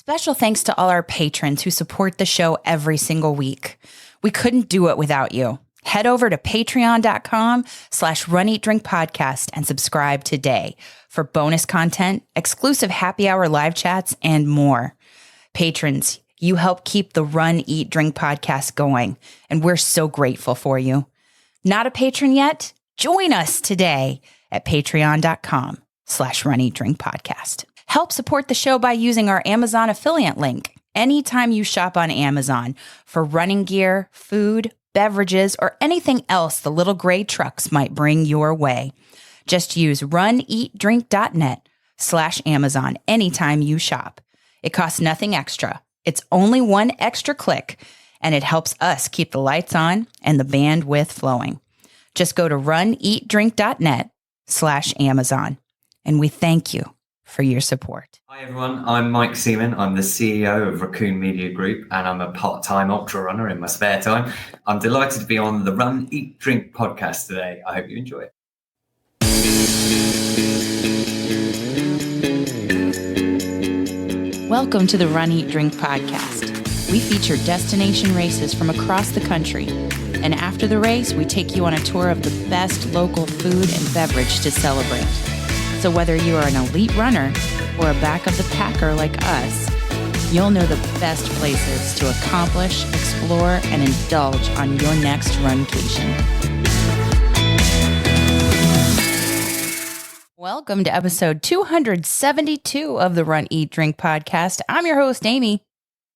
Special thanks to all our patrons who support the show every single week. We couldn't do it without you. Head over to patreon.com/runeatdrinkpodcast and subscribe today for bonus content, exclusive happy hour live chats, and more. Patrons, you help keep the Run, Eat, Drink podcast going, and we're so grateful for you. Not a patron yet? Join us today at patreon.com/runeatdrinkpodcast. Help support the show by using our Amazon affiliate link anytime you shop on Amazon for running gear, food, beverages, or anything else the little gray trucks might bring your way. Just use runeatdrink.net/Amazon anytime you shop. It costs nothing extra. It's only one extra click, and it helps us keep the lights on and the bandwidth flowing. Just go to runeatdrink.net/Amazon, and we thank you for your support. Hi everyone, I'm Mike Seaman. I'm the CEO of Raccoon Media Group, and I'm a part-time ultra runner in my spare time. I'm delighted to be on the Run, Eat, Drink podcast today. I hope you enjoy it. Welcome to the Run, Eat, Drink podcast. We feature destination races from across the country. And after the race, we take you on a tour of the best local food and beverage to celebrate. So whether you are an elite runner or a back of the packer like us, you'll know the best places to accomplish, explore, and indulge on your next runcation. Welcome to episode 272 of the Run, Eat, Drink podcast. I'm your host, Amy.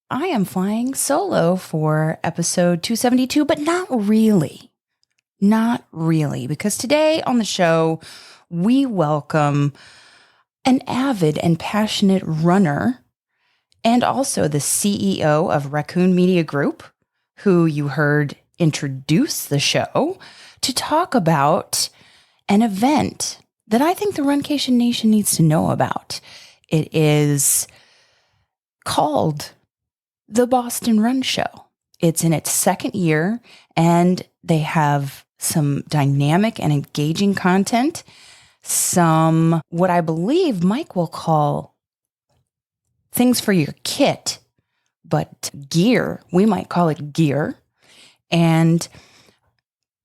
I am flying solo for episode 272, but not really. Not really, because today on the show, we welcome an avid and passionate runner and also the CEO of Raccoon Media Group, who you heard introduce the show, to talk about an event that I think the Runcation Nation needs to know about. It is called the Boston Run Show. It's in its second year, and they have some dynamic and engaging content. Some, what I believe Mike will call things for your kit, but gear. We might call it gear. And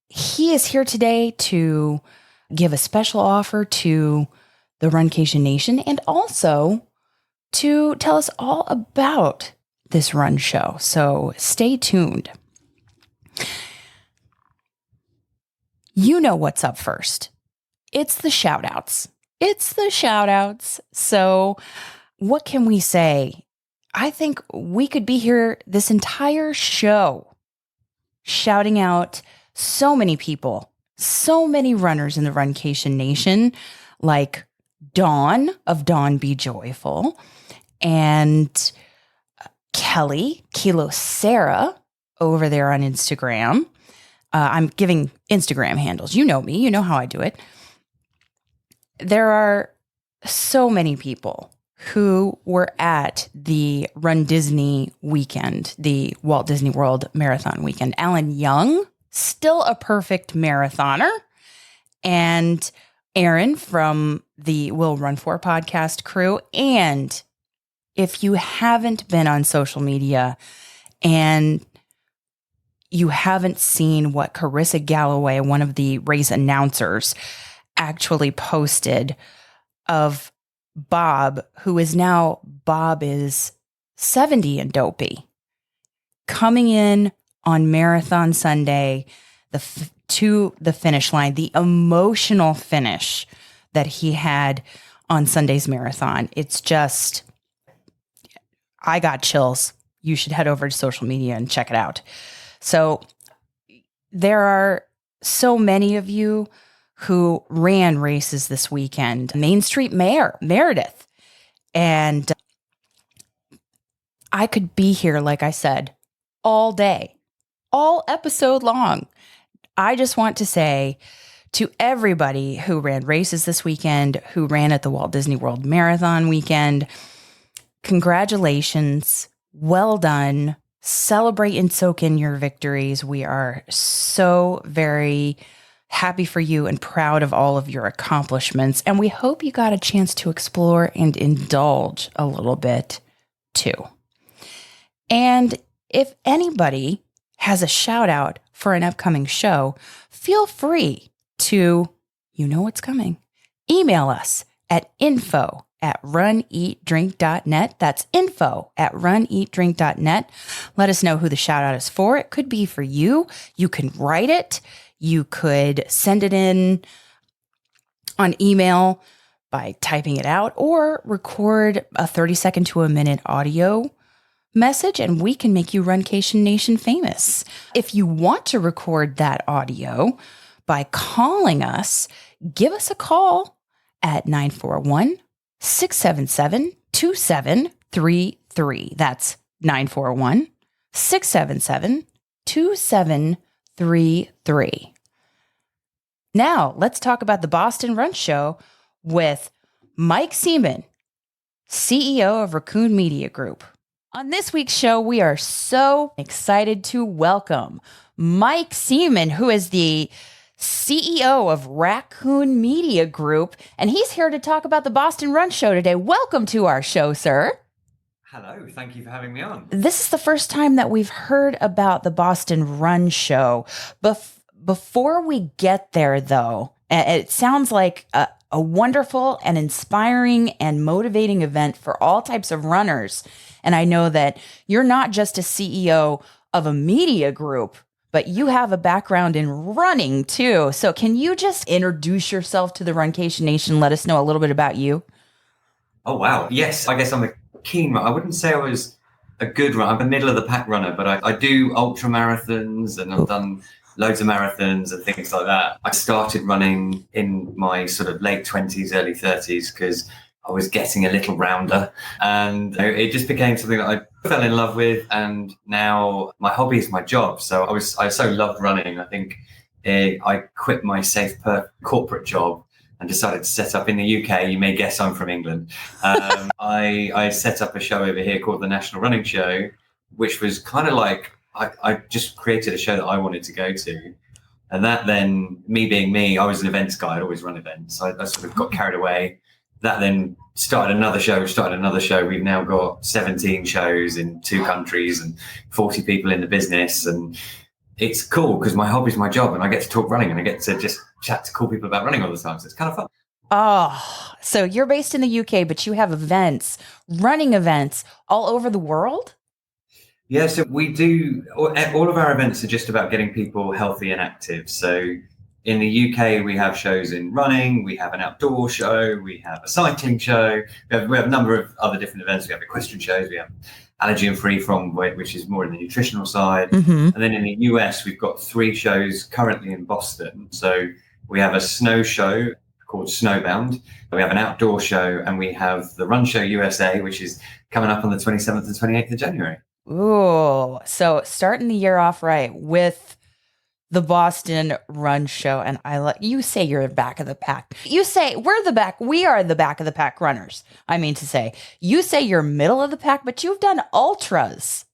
he is here today to give a special offer to the Runcation Nation and also to tell us all about this run show. So stay tuned. You know what's up first. It's the shoutouts. It's the shoutouts. So what can we say? I think we could be here this entire show shouting out so many people, so many runners in the Runcation Nation, like Dawn of Dawn Be Joyful, and Kelly, Kilo Sarah, over there on Instagram. I'm giving Instagram handles. You know me. You know how I do it. There are so many people who were at the Run Disney weekend, the Walt Disney World Marathon weekend. Alan Young, still a perfect marathoner, and Aaron from the Will Run For podcast crew. And if you haven't been on social media and you haven't seen what Carissa Galloway, one of the race announcers, actually posted of Bob, who is now, Bob is 70 and dopey, coming in on Marathon Sunday to the finish line, the emotional finish that he had on Sunday's marathon. It's just, I got chills. You should head over to social media and check it out. So there are so many of you who ran races this weekend. Main Street Mayor, Meredith. And I could be here, like I said, all day, all episode long. I just want to say to everybody who ran races this weekend, who ran at the Walt Disney World Marathon weekend, congratulations. Well done. Celebrate and soak in your victories. We are so very happy for you and proud of all of your accomplishments. And we hope you got a chance to explore and indulge a little bit too. And if anybody has a shout out for an upcoming show, feel free to, you know what's coming, email us at info@runeatdrink.net. That's info@runeatdrink.net. Let us know who the shout out is for. It could be for you. You can write it. You could send it in on email by typing it out, or record a 30-second to a minute audio message, and we can make you Runcation Nation famous. If you want to record that audio by calling us, give us a call at 941-677-2733. That's 941-677-2733. Now, let's talk about the Boston Run Show with Mike Seaman, CEO of Raccoon Media Group. On this week's show, we are so excited to welcome Mike Seaman, who is the CEO of Raccoon Media Group, and he's here to talk about the Boston Run Show today. Welcome to our show, sir. Hello, thank you for having me on. This is the first time that we've heard about the Boston Run Show. Before we get there, though, it sounds like a wonderful and inspiring and motivating event for all types of runners. And I know that you're not just a CEO of a media group, but you have a background in running too. So can you just introduce yourself to the Runcation Nation? Let us know a little bit about you. Oh, wow. Yes, I guess I'm a keen runner. I wouldn't say I was a good runner. I'm a middle of the pack runner, but I do ultra marathons, and I've done loads of marathons and things like that. I started running in my sort of late 20s, early 30s, because I was getting a little rounder, and it just became something that I fell in love with. And now my hobby is my job. So I so loved running. I think I quit my safe corporate job and decided to set up in the UK. You may guess I'm from England. I set up a show over here called the National Running Show, which was kind of like, I just created a show that I wanted to go to. And that then, me being me, I was an events guy. I'd always run events. I sort of got carried away. That then started another show. We've now got 17 shows in 2 countries and 40 people in the business. And it's cool because my hobby is my job, and I get to talk running, and I get to just chat to cool people about running all the time. So it's kind of fun. Oh, so you're based in the UK, but you have events, running events all over the world? Yeah, so we do, all of our events are just about getting people healthy and active. So in the UK, we have shows in running, we have an outdoor show, we have a cycling show, we have a number of other different events. We have equestrian shows, we have allergy and free from, which is more in the nutritional side. Mm-hmm. And then in the US, we've got 3 shows currently in Boston. So we have a snow show called Snowbound, we have an outdoor show, and we have the Run Show USA, which is coming up on the 27th and 28th of January. Ooh, so starting the year off right with the Boston Run Show. And you say you're back of the pack. You say we are the back of the pack runners. I mean to say, you say you're middle of the pack, but you've done ultras,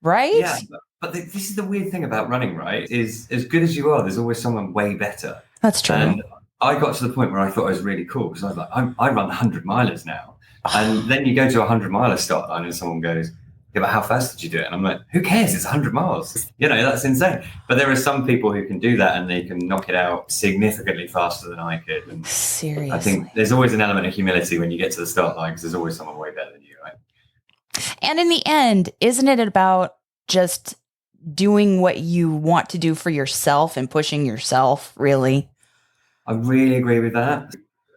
right? Yeah, but this is the weird thing about running, right? Is as good as you are, there's always someone way better. That's true. And I got to the point where I thought I was really cool, because I was like, I run 100 milers now. And then you go to a 100 miler start line and someone goes, yeah, but how fast did you do it? And I'm like, who cares? It's 100 miles. That's insane. But there are some people who can do that, and they can knock it out significantly faster than I could. And seriously, I think there's always an element of humility when you get to the start line, because there's always someone way better than you, right? And in the end, isn't it about just doing what you want to do for yourself and pushing yourself, really? I really agree with that.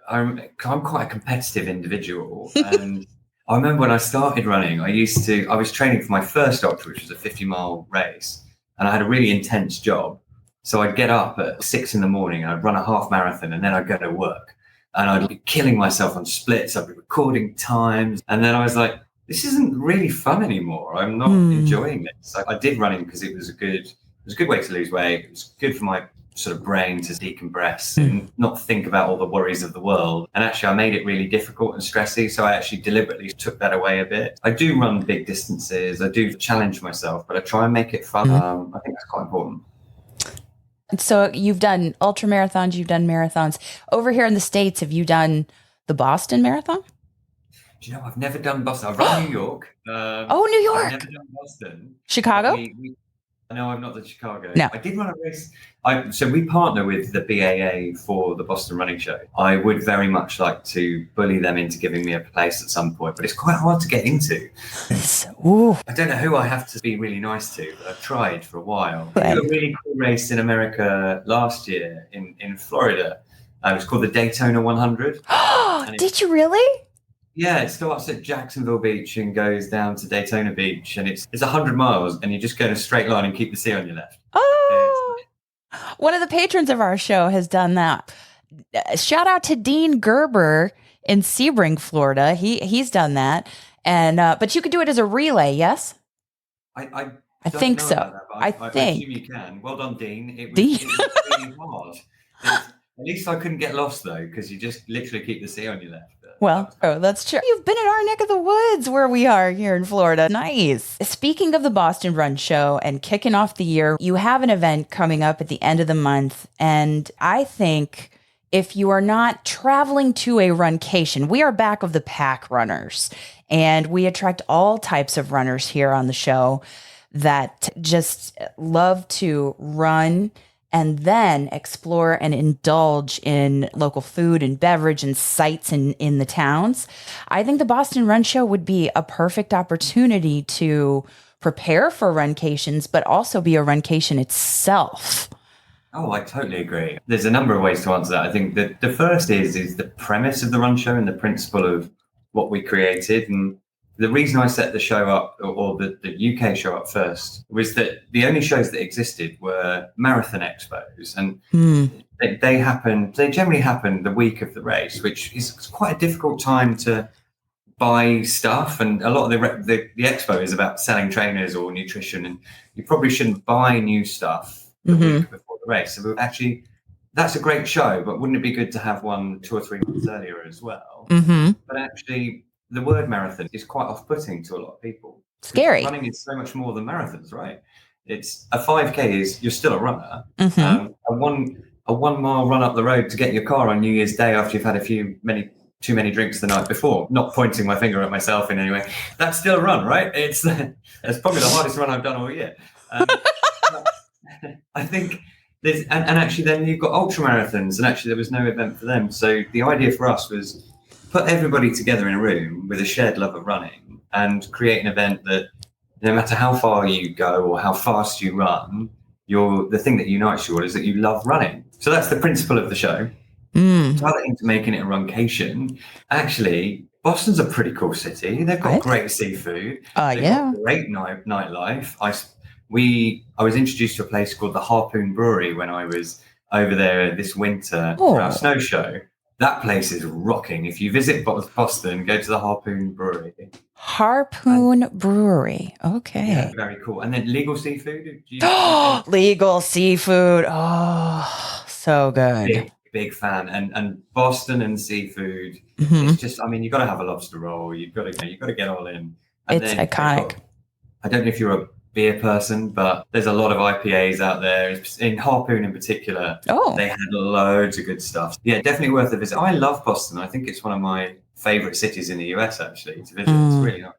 I'm quite a competitive individual. And I remember when I started running, I was training for my first ultra, which was a 50-mile race. And I had a really intense job. So I'd get up at 6 a.m, and I'd run a half marathon, and then I'd go to work. And I'd be killing myself on splits. I'd be recording times. And then I was like, this isn't really fun anymore. I'm not enjoying this. I did running because it was a good way to lose weight. It was good for my sort of brain to decompress and not think about all the worries of the world. And actually, I made it really difficult and stressy. So I actually deliberately took that away a bit. I do run big distances. I do challenge myself, but I try and make it fun. I think that's quite important. So you've done ultra marathons, you've done marathons. Over here in the States, have you done the Boston Marathon? Do you know, I've never done Boston. I've run New York. Oh, New I've York. never done Boston. Chicago? No, I'm not the Chicago. No. I did run a race. So we partner with the BAA for the Boston Running Show. I would very much like to bully them into giving me a place at some point, but it's quite hard to get into. Ooh. I don't know who I have to be really nice to, but I've tried for a while. Right. I did a really cool race in America last year in Florida. It was called the Daytona 100. Did you really? Yeah, it starts at Jacksonville Beach and goes down to Daytona Beach, and it's 100 miles, and you just go in a straight line and keep the sea on your left. Oh, one of the patrons of our show has done that. Shout out to Dean Gerber in Sebring, Florida. He's done that, and but you could do it as a relay, yes? I think so. That, I think assume you can. Well done, Dean. It was really hard. At least I couldn't get lost though, because you just literally keep the sea on your left. Well, that's true. You've been in our neck of the woods where we are here in Florida. Nice. Speaking of the Boston Run Show and kicking off the year, you have an event coming up at the end of the month. And I think if you are not traveling to a runcation, we are back of the pack runners. And we attract all types of runners here on the show that just love to run and then explore and indulge in local food and beverage and sights in the towns. I think the Boston Run Show would be a perfect opportunity to prepare for runcations, but also be a runcation itself. Oh, I totally agree. There's a number of ways to answer that. I think that the first is the premise of the Run Show and the principle of what we created. And the reason I set the show up, or the UK show up first, was that the only shows that existed were marathon expos, and they generally happen the week of the race, which is quite a difficult time to buy stuff. And a lot of the expo is about selling trainers or nutrition, and you probably shouldn't buy new stuff the week before the race. So actually, that's a great show, but wouldn't it be good to have one 2 or 3 months earlier as well? But actually, the word marathon is quite off-putting to a lot of people. Scary. Running is so much more than marathons, right? It's a 5K is you're still a runner. A 1 mile run up the road to get your car on New Year's Day after you've had too many drinks the night before. Not pointing my finger at myself in any way. That's still a run, right? It's probably the hardest run I've done all year. I think there's and actually then you've got ultra marathons, and actually there was no event for them. So the idea for us was put everybody together in a room with a shared love of running and create an event that no matter how far you go or how fast you run, the thing that unites you all is that you love running. So that's the principle of the show. Tie into making it a runcation. Actually, Boston's a pretty cool city. They've got great seafood. They've got great nightlife. I was introduced to a place called the Harpoon Brewery when I was over there this winter for our snow show. That place is rocking. If you visit Boston, go to the Harpoon Brewery. Harpoon Brewery. Okay. Yeah, very cool. And then legal seafood. Legal seafood. Oh, so good. Big fan. And Boston and seafood. It's just, you've got to have a lobster roll. You've got to get all in. And it's iconic. I don't know if you're a beer person, but there's a lot of IPAs out there. In Harpoon in particular, they had loads of good stuff. Yeah, definitely worth a visit. I love Boston. I think it's one of my favorite cities in the US, actually, to visit. It's really nice.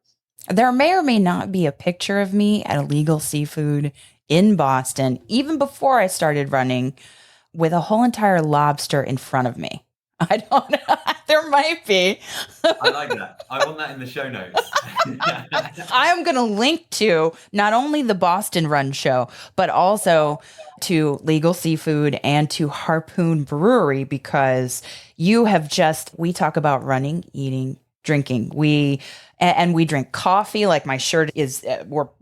There may or may not be a picture of me at Illegal Seafood in Boston, even before I started running, with a whole entire lobster in front of me. I don't know. There might be. I like that. I want that in the show notes. I am going to link to not only the Boston Run Show, but also to Legal Seafood and to Harpoon Brewery, because we talk about running, eating, drinking. We drink coffee. Like my shirt is,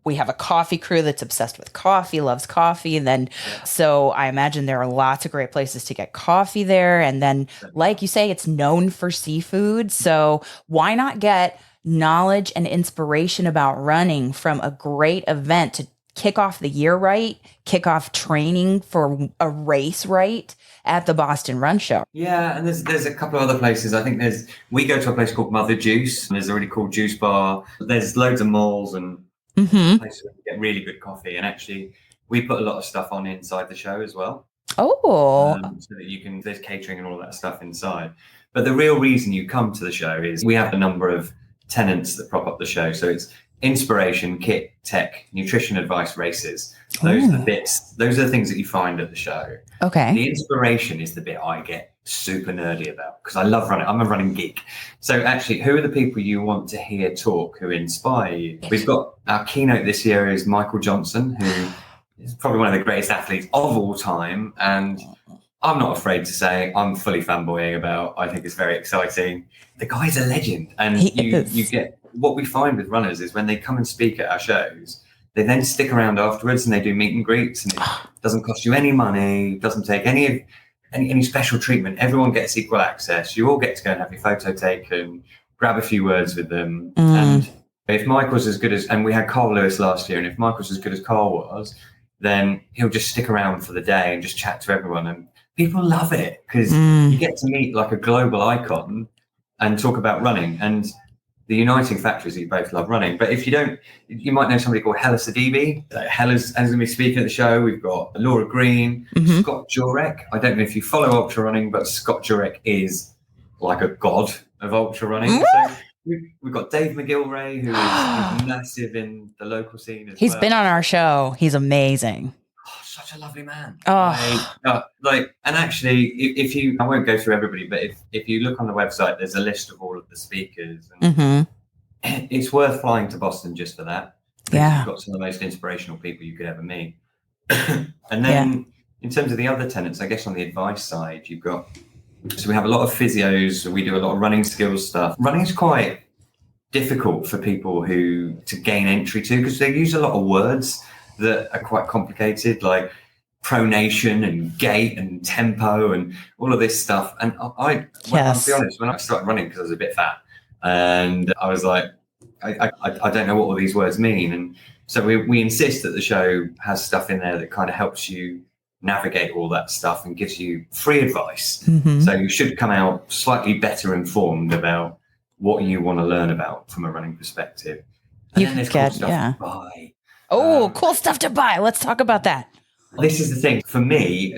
we have a coffee crew that's obsessed with coffee, loves coffee. And then, so I imagine there are lots of great places to get coffee there. And then, like you say, it's known for seafood. So why not get knowledge and inspiration about running from a great event to kick off the year right, kick off training for a race right at the Boston Run Show? Yeah, and there's a couple of other places. I think we go to a place called Mother Juice, and there's a really cool juice bar. There's loads of malls and places where you get really good coffee. And actually, we put a lot of stuff on inside the show as well. So that there's catering and all that stuff inside. But the real reason you come to the show is we have a number of tenets that prop up the show. So it's inspiration, kit, tech, nutrition, advice, races. Those are the bits. Those are the things that you find at the show. Okay. The inspiration is the bit I get super nerdy about because I love running. I'm a running geek. So actually, who are the people you want to hear talk who inspire you? We've got our keynote this year is Michael Johnson, who is probably one of the greatest athletes of all time. And I'm not afraid to say I'm fully fanboying about. I think it's very exciting. The guy's a legend. And you get what we find with runners is when they come and speak at our shows, they then stick around afterwards and they do meet and greets, and it doesn't cost you any money, doesn't take any special treatment. Everyone gets equal access. You all get to go and have your photo taken, grab a few words with them. And if Michael's as good as, and we had Carl Lewis last year, and if Michael's as good as Carl was, then he'll just stick around for the day and just chat to everyone. And people love it because you get to meet like a global icon and talk about running. And the uniting factor is that you both love running. But if you don't, you might know somebody called Hella Sadibi. Hella's going to be speaking at the show. We've got Laura Green, Scott Jurek. I don't know if you follow ultra running, but Scott Jurek is like a god of ultra running. So we've got Dave McGilray, who is massive in the local scene as He's been on our show. He's amazing. Oh, such a lovely man. Oh. And actually, if you, I won't go through everybody, but if you look on the website, there's a list of all of the speakers. And it's worth flying to Boston just for that. Yeah. You've got some of the most inspirational people you could ever meet. And then in terms of the other tenets, I guess on the advice side, you've got, so we have a lot of physios, we do a lot of running skills stuff. Running is quite difficult for people to gain entry to because they use a lot of words that are quite complicated, like pronation and gait and tempo and all of this stuff. And I'll be honest, when I started running, because I was a bit fat, and I was like, I don't know what all these words mean. And so we insist that the show has stuff in there that kind of helps you navigate all that stuff and gives you free advice. So you should come out slightly better informed about what you want to learn about from a running perspective. And then there's cool stuff to buy. Cool stuff to buy. Let's talk about that. This is the thing. For me,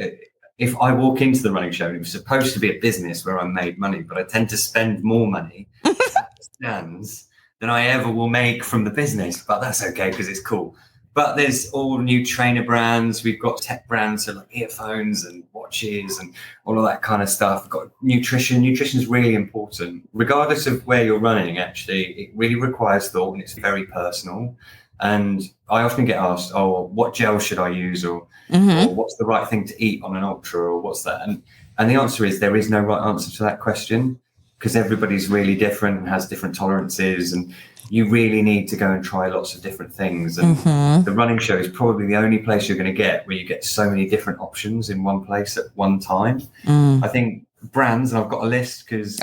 if I walk into the running show, and it was supposed to be a business where I made money, but I tend to spend more money at the stands than I ever will make from the business. But that's okay because it's cool. But there's all new trainer brands. We've got tech brands, so like earphones and watches and all of that kind of stuff. We've got nutrition. Nutrition is really important. Regardless of where you're running, actually, it really requires thought and it's very personal. And I often get asked, what gel should I use? Or what's the right thing to eat on an ultra? Or what's that? And the answer is there is no right answer to that question because everybody's really different and has different tolerances. And you really need to go and try lots of different things. And the running show is probably the only place you're going to get where you get so many different options in one place at one time. I think brands, and I've got a list because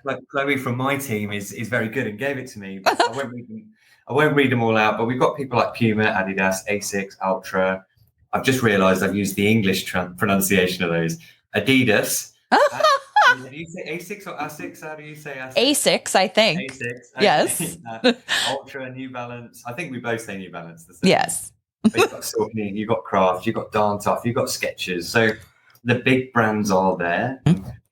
like Chloe from my team is very good and gave it to me. But I won't read them all out, but we've got people like Puma, Adidas, Asics, Ultra. I've just realized I've used the English pronunciation of those. Adidas. Do you say Asics or Asics? How do you say Asics? Asics, I think. Asics. Okay. Yes. Ultra, New Balance. I think we both say New Balance. The same. Yes. But you've got Saucony, you've got Craft, you've got Dance Off, you've got Skechers. So the big brands are there.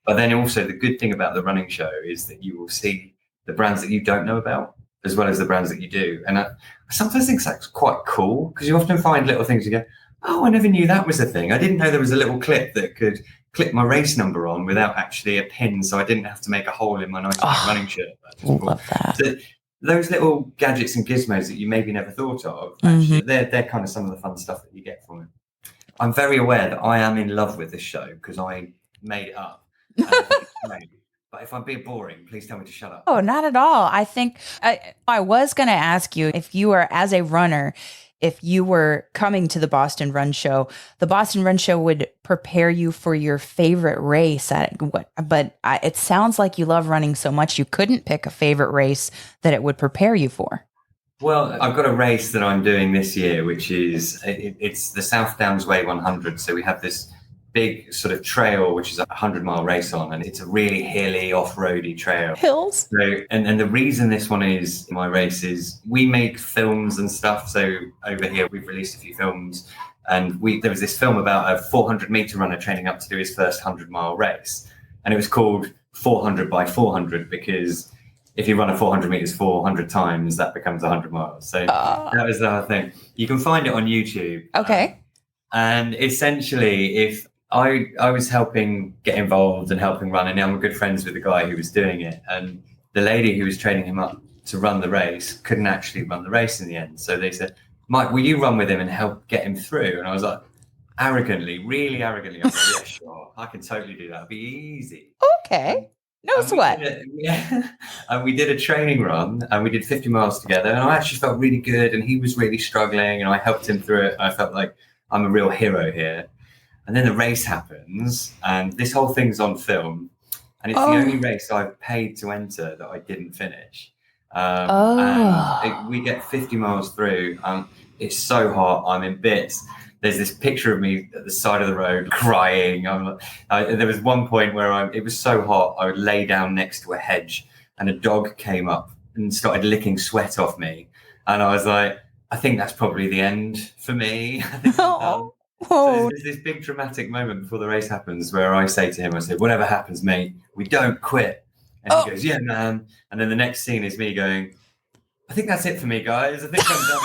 But then also the good thing about the running show is that you will see the brands that you don't know about, as well as the brands that you do. And I sometimes think that's quite cool because you often find little things you go, I never knew that was a thing. I didn't know there was a little clip that could clip my race number on without actually a pin, so I didn't have to make a hole in my nice running shirt. Love that. So those little gadgets and gizmos that you maybe never thought of, actually, they're kind of some of the fun stuff that you get from it. I'm very aware that I am in love with this show because I made it up. And I think it's great. But if I'm being boring, please tell me to shut up. Oh, not at all. I think I was going to ask you if you were, as a runner, if you were coming to the Boston Run Show, the Boston Run Show would prepare you for your favorite race. It sounds like you love running so much you couldn't pick a favorite race that it would prepare you for. Well, I've got a race that I'm doing this year, which is it's the South Downs Way 100. So we have this big sort of trail, which is a 100-mile race on, and it's a really hilly, off-roady trail. Hills. So, and the reason this one is my race is we make films and stuff. So over here, we've released a few films, and there was this film about a 400-meter runner training up to do his first 100-mile race, and it was called 400 by 400 because if you run a 400 meters 400 times, that becomes 100 miles. So that was the whole thing. You can find it on YouTube. Okay. And essentially, if I was helping get involved and helping run, and I'm good friends with the guy who was doing it, and the lady who was training him up to run the race couldn't actually run the race in the end. So they said, Mike, will you run with him and help get him through? And I was like, really arrogantly, I was like, yeah, sure, I can totally do that. It'll be easy. Okay. No sweat. And we did a training run, and we did 50 miles together, and I actually felt really good, and he was really struggling, and I helped him through it. And I felt like I'm a real hero here. And then the race happens, and this whole thing's on film, and it's the only race I've paid to enter that I didn't finish. And we get 50 miles through. It's so hot. I'm in bits. There's this picture of me at the side of the road crying. There was one point where it was so hot, I would lay down next to a hedge, and a dog came up and started licking sweat off me. And I was like, I think that's probably the end for me. I think I'm done. So there's this big dramatic moment before the race happens where I say to him, I said, whatever happens, mate, we don't quit. And he goes, yeah, man. And then the next scene is me going, I think that's it for me, guys. I think I'm done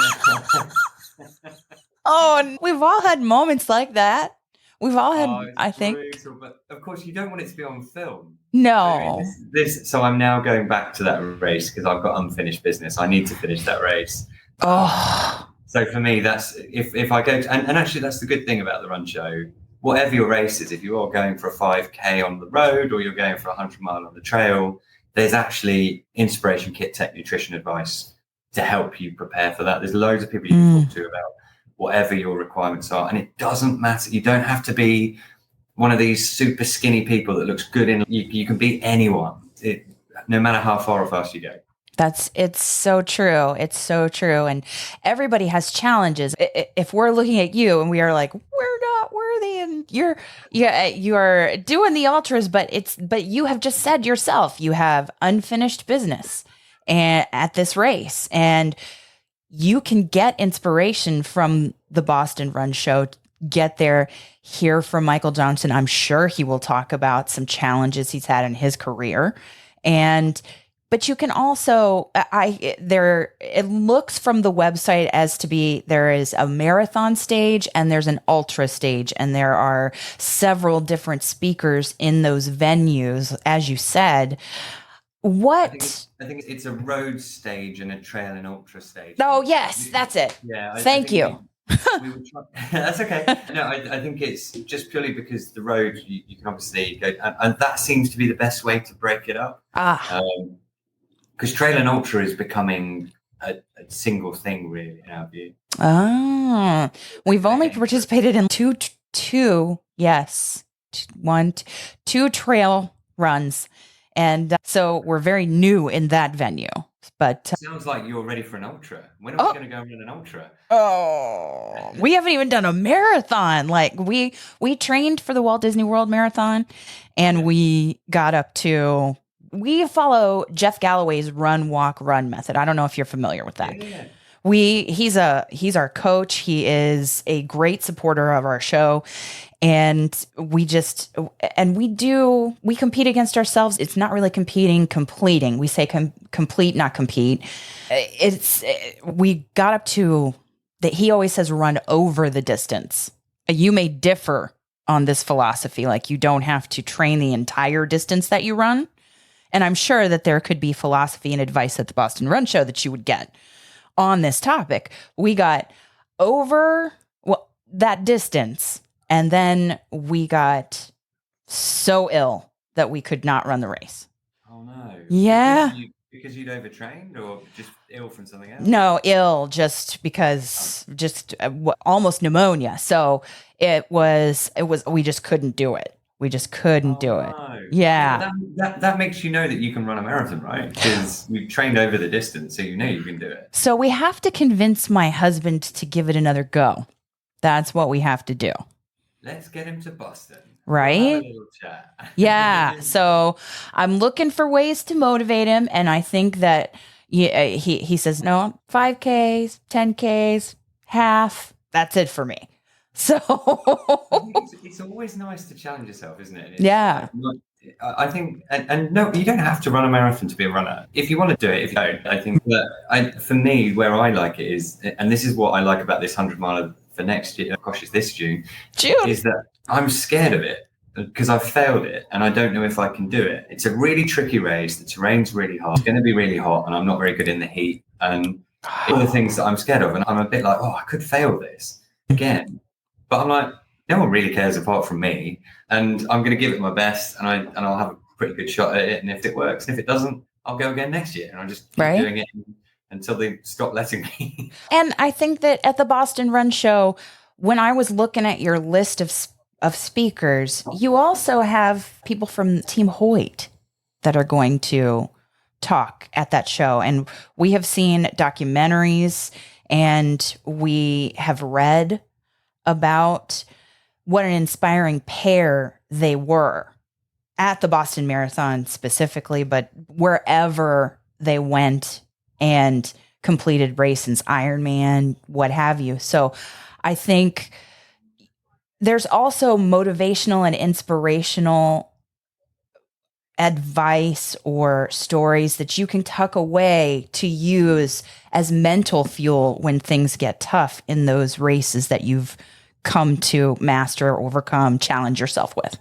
now. We've all had moments like that. We've all had, I think. Brutal, but of course, you don't want it to be on film. No. So I'm now going back to that race because I've got unfinished business. I need to finish that race. So for me, that's if I go to, and actually that's the good thing about the run show. Whatever your race is, if you're going for a 5K on the road or you're going for a 100-mile on the trail, there's actually inspiration kit tech nutrition advice to help you prepare for that. There's loads of people you can talk to about whatever your requirements are, and it doesn't matter. You don't have to be one of these super skinny people that looks good in. You can be anyone, no matter how far or fast you go. It's so true. It's so true. And everybody has challenges. If we're looking at you and we are like, we're not worthy, and you're doing the ultras, but you have just said yourself, you have unfinished business at this race, and you can get inspiration from the Boston Run Show. Get there, hear from Michael Johnson. I'm sure he will talk about some challenges he's had in his career. But you can also, it looks from the website as to be, there is a marathon stage and there's an ultra stage, and there are several different speakers in those venues, as you said. I think it's a road stage and a trail and ultra stage. Oh, yes, that's it. Yeah. Thank you. That's okay. No, I think it's just purely because the road, you can obviously go, and that seems to be the best way to break it up. Because trail and ultra is becoming a single thing, really, in our view. We've only participated in two trail runs. And so we're very new in that venue. But sounds like you're ready for an ultra. When are we going to go and run an ultra? We haven't even done a marathon. Like we trained for the Walt Disney World Marathon, and we got up to. We follow Jeff Galloway's run, walk, run method. I don't know if you're familiar with that. Yeah. He's our coach. He is a great supporter of our show. And we compete against ourselves. It's not really completing. We say complete, not compete. We got up to that. He always says run over the distance. You may differ on this philosophy. Like you don't have to train the entire distance that you run. And I'm sure that there could be philosophy and advice at the Boston Run Show that you would get on this topic. We got over that distance, and then we got so ill that we could not run the race. Oh, no. Yeah. Because you'd overtrained, or just ill from something else? No, ill just because almost pneumonia. So it was we just couldn't do it. We just couldn't do it. No. Yeah. That makes you know that you can run a marathon, right? Because you've trained over the distance, so you know you can do it. So we have to convince my husband to give it another go. That's what we have to do. Let's get him to Boston. Right? We'll have a little chat. Yeah. So I'm looking for ways to motivate him. And I think that he says, no, 5Ks, 10Ks, half. That's it for me. So it's always nice to challenge yourself, isn't it? I think, and no, you don't have to run a marathon to be a runner. If you want to do it, if you don't, I think that for me, where I like it is, and this is what I like about this 100-miler for next year, gosh, it's this June, is that I'm scared of it because I've failed it and I don't know if I can do it. It's a really tricky race. The terrain's really hard. It's going to be really hot and I'm not very good in the heat. And all the things that I'm scared of. And I'm a bit like, oh, I could fail this again. But I'm like, no one really cares apart from me. And I'm going to give it my best and I'll have a pretty good shot at it. And if it works, and if it doesn't, I'll go again next year. And I'll just keep doing it until they stop letting me. And I think that at the Boston Run Show, when I was looking at your list of speakers, you also have people from Team Hoyt that are going to talk at that show. And we have seen documentaries and we have read about what an inspiring pair they were at the Boston Marathon specifically, but wherever they went and completed races, Ironman, what have you. So I think there's also motivational and inspirational advice or stories that you can tuck away to use as mental fuel when things get tough in those races that you've come to master, overcome, challenge yourself with.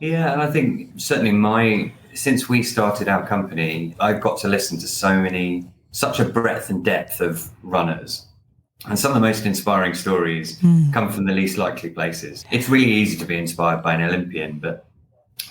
Yeah, and I think certainly since we started our company, I've got to listen to such a breadth and depth of runners. And some of the most inspiring stories come from the least likely places. It's really easy to be inspired by an Olympian, but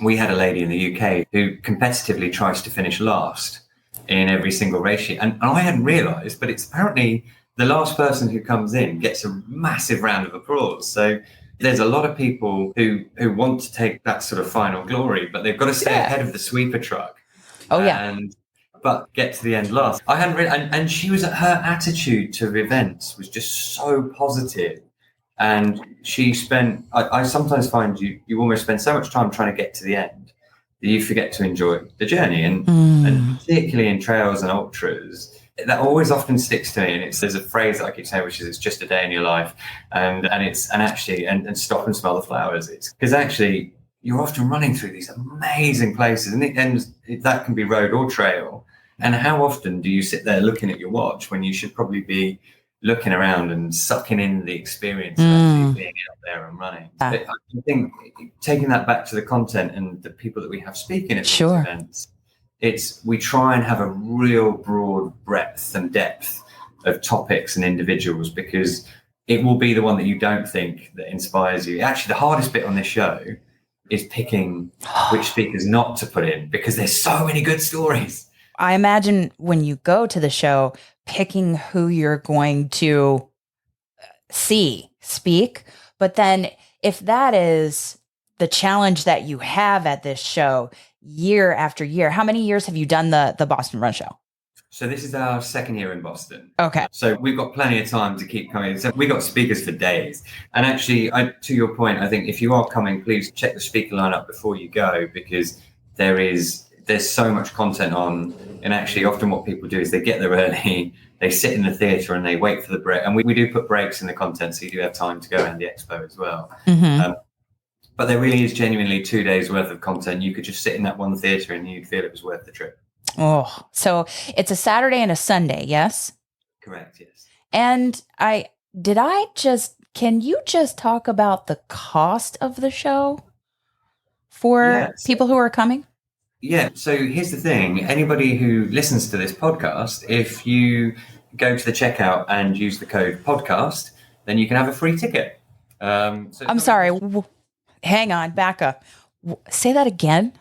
we had a lady in the UK who competitively tries to finish last in every single race. And I hadn't realised, but it's apparently the last person who comes in gets a massive round of applause. So there's a lot of people who want to take that sort of final glory, but they've got to stay ahead of the sweeper truck. But get to the end last. I hadn't really, and she was, her attitude to events was just so positive. And she spent, I sometimes find you almost spend so much time trying to get to the end that you forget to enjoy the journey. And particularly in trails and ultras, that always often sticks to me. And there's a phrase that I keep saying, which is, it's just a day in your life. And stop and smell the flowers. It's because actually you're often running through these amazing places, and that can be road or trail. And how often do you sit there looking at your watch when you should probably be looking around and sucking in the experience of actually being out there and running? But I think taking that back to the content and the people that we have speaking at these events, we try and have a real broad breadth and depth of topics and individuals, because it will be the one that you don't think that inspires you. Actually, the hardest bit on this show is picking which speakers not to put in, because there's so many good stories. I imagine when you go to the show, picking who you're going to see speak. But then if that is the challenge that you have at this show year after year, how many years have you done the Boston Run Show? So this is our second year in Boston. Okay. So we've got plenty of time to keep coming. So we got speakers for days. And actually, to your point, I think if you are coming, please check the speaker lineup before you go, because there's so much content on. And actually, often what people do is they get there early, they sit in the theatre and they wait for the break. And we do put breaks in the content, so you do have time to go around the expo as well. But there really is genuinely 2 days worth of content. You could just sit in that one theatre and you'd feel it was worth the trip. Oh, so it's a Saturday and a Sunday, yes? Correct, yes. And can you just talk about the cost of the show for people who are coming? Yeah, so here's the thing. Anybody who listens to this podcast, if you go to the checkout and use the code podcast, then you can have a free ticket. I'm sorry. Hang on, back up. Say that again.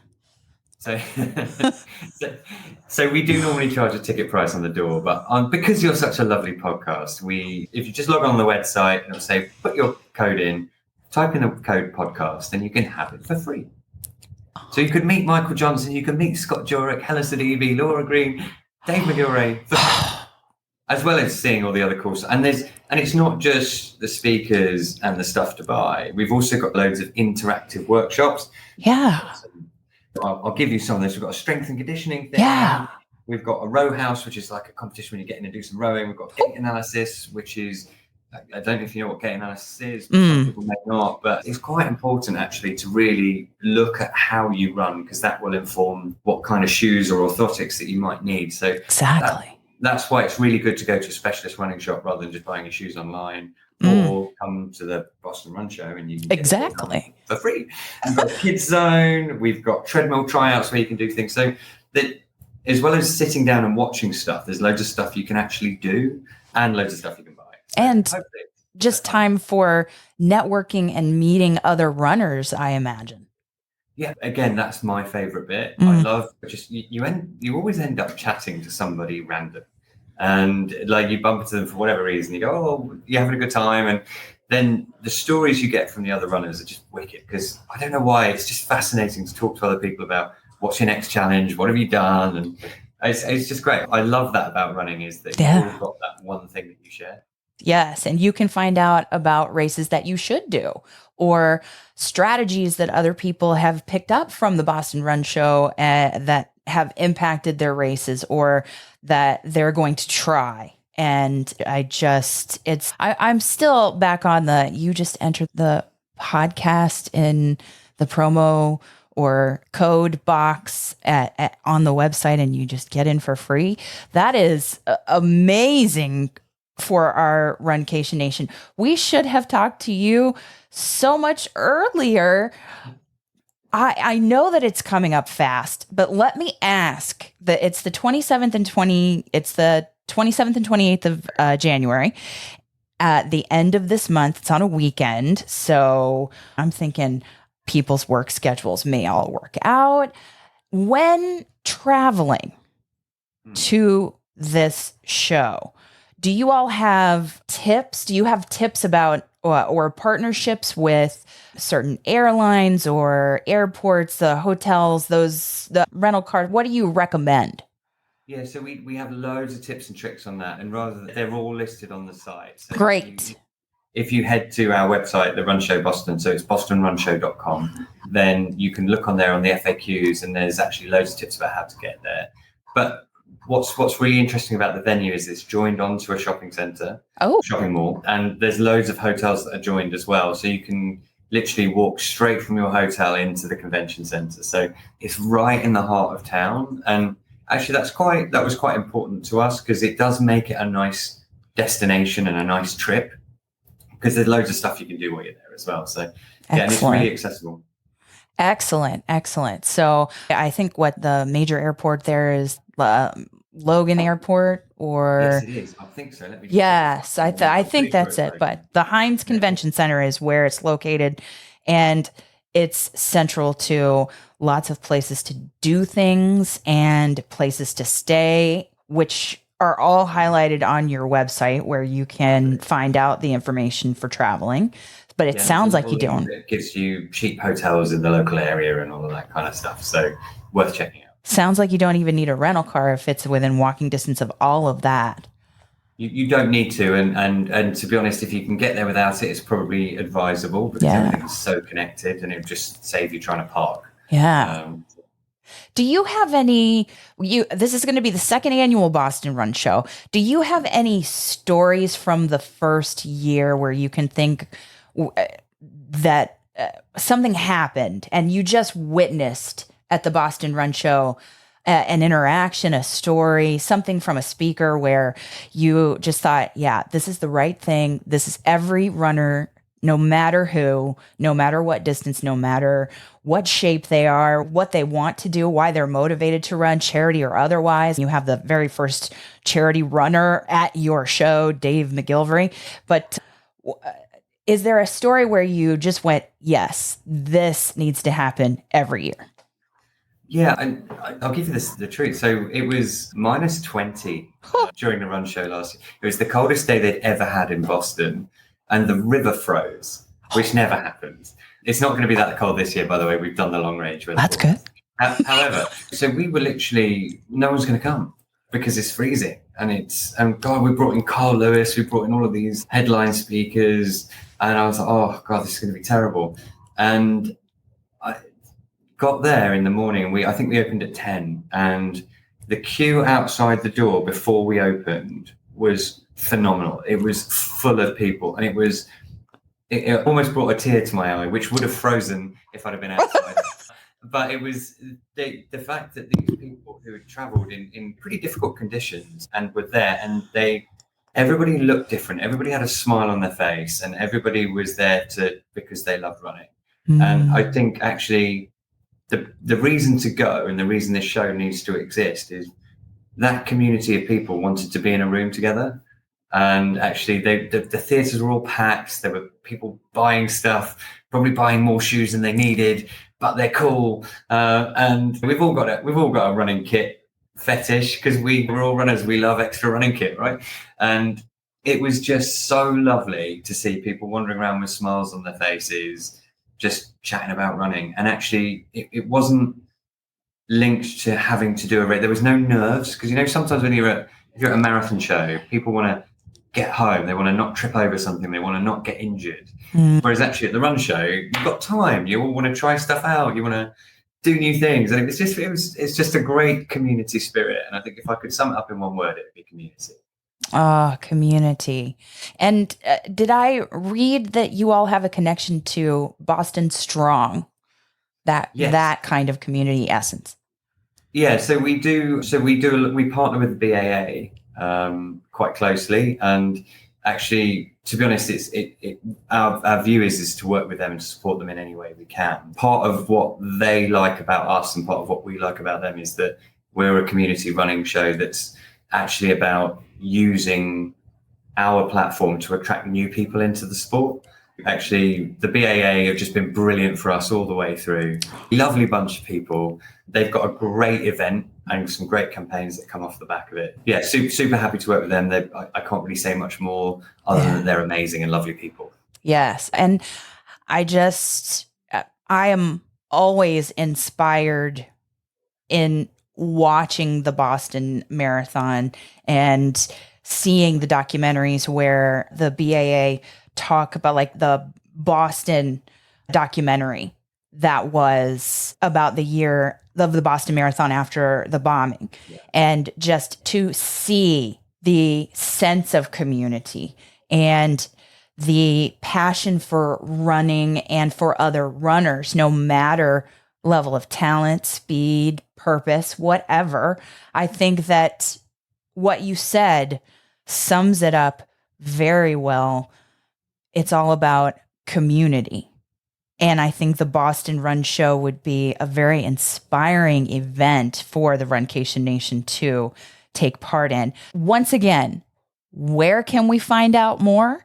So we do normally charge a ticket price on the door, but because you're such a lovely podcast, if you just log on the website and it'll say, put your code in, type in the code podcast, then you can have it for free. So you could meet Michael Johnson, you can meet Scott Jurek, Helen Sadibi, Laura Green, Dave McGilray, as well as seeing all the other courses. And it's not just the speakers and the stuff to buy. We've also got loads of interactive workshops. Yeah. I'll give you some of this. We've got a strength and conditioning thing. Yeah. We've got a row house, which is like a competition when you get in and do some rowing. We've got gait analysis, which is I don't know if you know what gait analysis is, but some people may not, but it's quite important actually to really look at how you run, because that will inform what kind of shoes or orthotics that you might need. So Exactly. that's why it's really good to go to a specialist running shop rather than just buying your shoes online, or come to the Boston Run Show and you can get it for free. We've got a kids zone, we've got treadmill tryouts where you can do things. So that, as well as sitting down and watching stuff, there's loads of stuff you can actually do and loads of stuff you can buy. So and just time for networking and meeting other runners, I imagine. Yeah, again, that's my favorite bit. I love just you always end up chatting to somebody random, and like you bump into them for whatever reason. You go, oh, you're having a good time, and then the stories you get from the other runners are just wicked, because I don't know why, it's just fascinating to talk to other people about what's your next challenge, what have you done, and it's just great. I love that about running, is that you've all got that one thing that you share. Yes, and you can find out about races that you should do, or strategies that other people have picked up from the Boston Run Show that have impacted their races, or that they're going to try. And I'm still back on you just entered the podcast in the promo or code box on the website and you just get in for free. That is amazing for our Runcation Nation. We should have talked to you so much earlier. I know that it's coming up fast, but let me ask that it's the 27th and 28th of January at the end of this month. It's on a weekend. So I'm thinking people's work schedules may all work out. When traveling to this show, do you all have tips? Do you have tips about or partnerships with certain airlines or airports, the hotels, the rental cars? What do you recommend? Yeah, so we have loads of tips and tricks on that, and they're all listed on the site. So Great. If you head to our website, the Run Show Boston, so it's bostonrunshow.com, then you can look on there on the FAQs, and there's actually loads of tips about how to get there. But what's really interesting about the venue is it's joined onto a shopping center, shopping mall, and there's loads of hotels that are joined as well. So you can literally walk straight from your hotel into the convention center. So it's right in the heart of town. And actually that was quite important to us, because it does make it a nice destination and a nice trip, because there's loads of stuff you can do while you're there as well. So yeah, and it's really accessible. Excellent. So I think what the major airport there is Logan Airport, or yes, it is. I think so. Yes, I think that's it. But the Heinz Convention Center is where it's located, and it's central to lots of places to do things and places to stay, which are all highlighted on your website, where you can find out the information for traveling. But it sounds like you don't. It gives you cheap hotels in the local area and all of that kind of stuff. So worth checking out. Sounds like you don't even need a rental car if it's within walking distance of all of that. You don't need to, and to be honest, if you can get there without it, it's probably advisable, because everything's so connected, and it would just save you trying to park. Yeah. Do you have any? This is going to be the second annual Boston Run Show. Do you have any stories from the first year where you can think that something happened and you just witnessed at the Boston Run Show an interaction, a story, something from a speaker where you just thought, yeah, this is the right thing. This is every runner, no matter who, no matter what distance, no matter what shape they are, what they want to do, why they're motivated to run, charity or otherwise. You have the very first charity runner at your show, Dave McGilvery. But is there a story where you just went, yes, this needs to happen every year? Yeah, and I'll give you the truth. So it was minus 20 during the Run Show last year. It was the coldest day they'd ever had in Boston, and the river froze, which never happens. It's not going to be that cold this year, by the way. We've done the long range. That's good. However, so we were literally, no one's going to come because it's freezing. And God, we brought in Carl Lewis, we brought in all of these headline speakers, and I was like, oh God, this is going to be terrible. And I got there in the morning, and I think we opened at 10, and the queue outside the door before we opened was phenomenal. It was full of people, and it almost brought a tear to my eye, which would have frozen if I'd have been outside. But it was the fact that these people who had travelled in pretty difficult conditions and were there, and everybody looked different. Everybody had a smile on their face, and everybody was there because they loved running. And I think actually the reason to go and the reason this show needs to exist is that community of people wanted to be in a room together. And actually the theatres were all packed. There were people buying stuff, probably buying more shoes than they needed, but they're cool. And we've all got a running kit fetish because we're all runners. We love extra running kit, right? And it was just so lovely to see people wandering around with smiles on their faces, just chatting about running. And actually it wasn't linked to having to do a race. There was no nerves, because sometimes when if you're at a marathon show, people want to get home, they want to not trip over something, they want to not get injured. Whereas actually at the run show, you've got time, you all want to try stuff out, you want to do new things, and it's just a great community spirit. And I think if I could sum it up in one word, it would be community. Community. And did I read that you all have a connection to Boston Strong? That kind of community essence. Yeah, so we do. We partner with the BAA quite closely, and actually, to be honest, our view is to work with them and to support them in any way we can. Part of what they like about us and part of what we like about them is that we're a community running show that's actually about using our platform to attract new people into the sport. Actually, the BAA have just been brilliant for us all the way through. Lovely bunch of people. They've got a great event and some great campaigns that come off the back of it. Yeah, super happy to work with them. I can't really say much more other than they're amazing and lovely people. Yes. And I am always inspired in watching the Boston Marathon and seeing the documentaries where the BAA talk about, like the Boston documentary that was about the year of the Boston Marathon after the bombing. Yeah. And just to see the sense of community and the passion for running and for other runners, no matter level of talent, speed, purpose, whatever. I think that what you said sums it up very well. It's all about community. And I think the Boston Run Show would be a very inspiring event for the Runcation Nation to take part in. Once again, where can we find out more?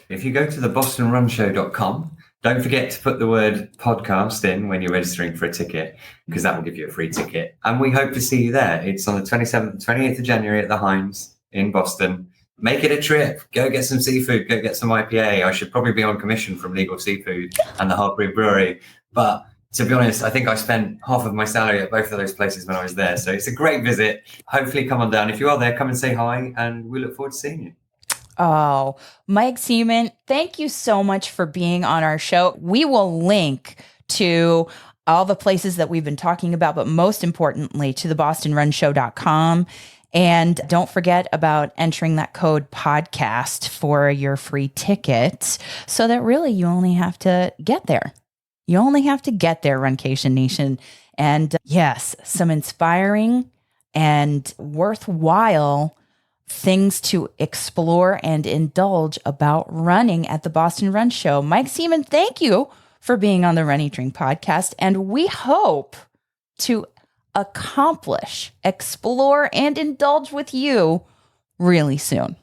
If you go to the bostonrunshow.com, don't forget to put the word podcast in when you're registering for a ticket, because that will give you a free ticket. And we hope to see you there. It's on the 27th and 28th of January at the Heinz in Boston. Make it a trip. Go get some seafood. Go get some IPA. I should probably be on commission from Legal Seafood and the Hardbury Brewery. But to be honest, I think I spent half of my salary at both of those places when I was there. So it's a great visit. Hopefully come on down. If you are there, come and say hi, and we look forward to seeing you. Oh, Mike Seaman, thank you so much for being on our show. We will link to all the places that we've been talking about, but most importantly, to the bostonrunshow.com. And don't forget about entering that code podcast for your free ticket, so that really you only have to get there. You only have to get there, Runcation Nation. And yes, some inspiring and worthwhile things to explore and indulge about running at the Boston Run Show. Mike Seaman, thank you for being on the Runny Drink podcast. And we hope to accomplish, explore, and indulge with you really soon.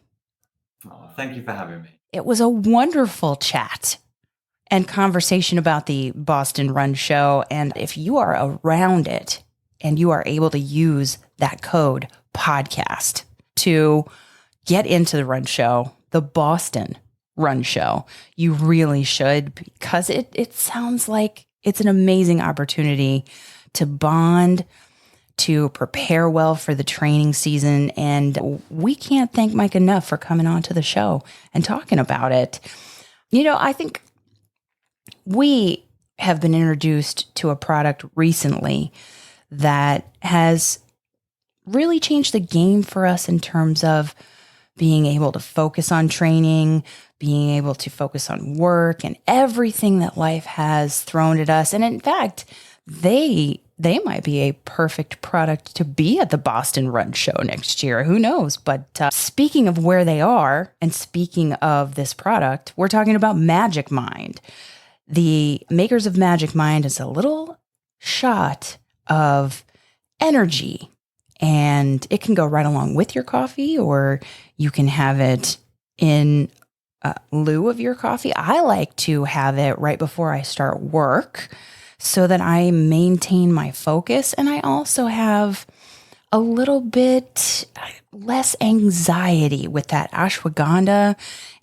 Oh, thank you for having me. It was a wonderful chat and conversation about the Boston Run Show. And if you are around it and you are able to use that code podcast to get into the run show, the Boston Run Show, you really should, because it sounds like it's an amazing opportunity to bond, to prepare well for the training season. And we can't thank Mike enough for coming on to the show and talking about it. I think we have been introduced to a product recently that has really changed the game for us in terms of being able to focus on training, being able to focus on work and everything that life has thrown at us. And in fact, they might be a perfect product to be at the Boston Run Show next year. Who knows? But speaking of where they are and speaking of this product, we're talking about Magic Mind. The makers of Magic Mind is a little shot of energy, and it can go right along with your coffee, or you can have it in lieu of your coffee. I like to have it right before I start work so that I maintain my focus, and I also have a little bit less anxiety with that ashwagandha,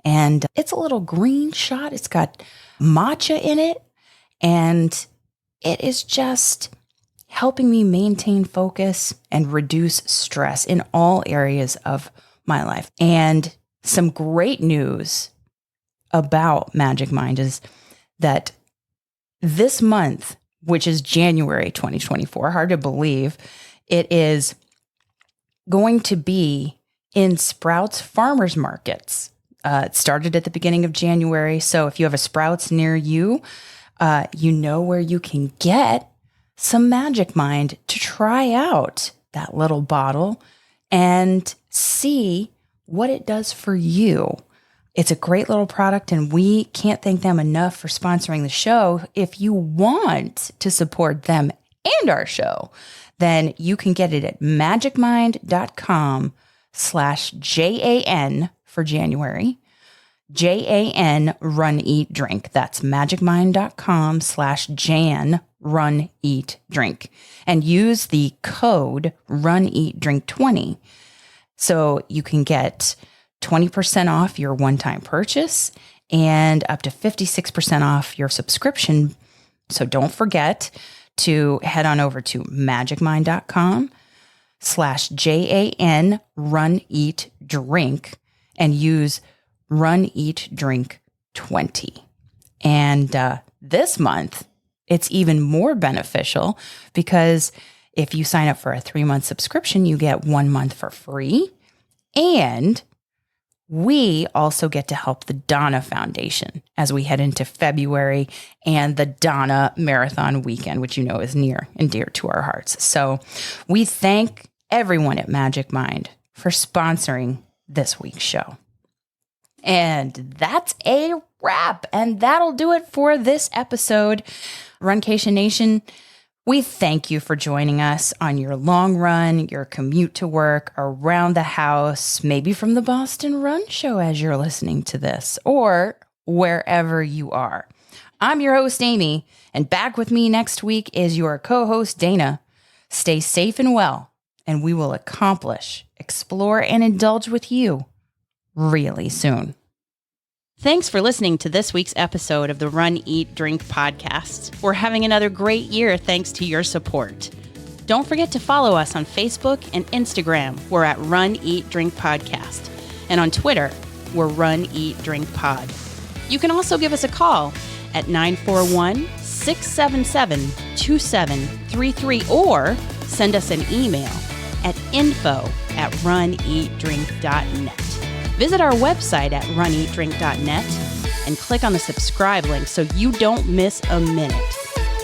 and it's a little green shot. It's got matcha in it, and it is just helping me maintain focus and reduce stress in all areas of my life. And some great news about Magic Mind is that this month, which is January 2024, hard to believe, it is going to be in Sprouts farmers markets. It started at the beginning of January. So if you have a Sprouts near you, you know where you can get some Magic Mind to try out that little bottle and see what it does for you. It's a great little product, and we can't thank them enough for sponsoring the show. If you want to support them and our show, then you can get it at magicmind.com/JAN for January. JAN Run Eat Drink. That's magicmind.com/JAN Run Eat Drink, and use the code Run Eat Drink 20. So you can get 20% off your one-time purchase and up to 56% off your subscription. So don't forget to head on over to magicmind.com/JAN Run Eat Drink and use Run Eat Drink 20. And this month, it's even more beneficial because if you sign up for a 3-month subscription, you get 1 month for free. And we also get to help the Donna Foundation as we head into February and the Donna Marathon weekend, which you know is near and dear to our hearts. So we thank everyone at Magic Mind for sponsoring this week's show. And that's a wrap. And that'll do it for this episode. Runcation Nation, we thank you for joining us on your long run, your commute to work, around the house, maybe from the Boston Run Show as you're listening to this, or wherever you are. I'm your host, Amy, and back with me next week is your co-host, Dana. Stay safe and well, and we will accomplish, explore, and indulge with you really soon. Thanks for listening to this week's episode of the Run, Eat, Drink podcast. We're having another great year thanks to your support. Don't forget to follow us on Facebook and Instagram. We're at Run, Eat, Drink Podcast. And on Twitter, we're Run, Eat, Drink Pod. You can also give us a call at 941-677-2733 or send us an email at info@runeatdrink.net. Visit our website at runeatdrink.net and click on the subscribe link so you don't miss a minute.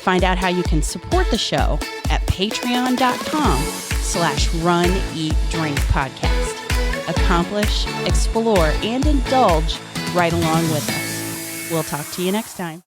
Find out how you can support the show at patreon.com/runeatdrinkpodcast. Accomplish, explore, and indulge right along with us. We'll talk to you next time.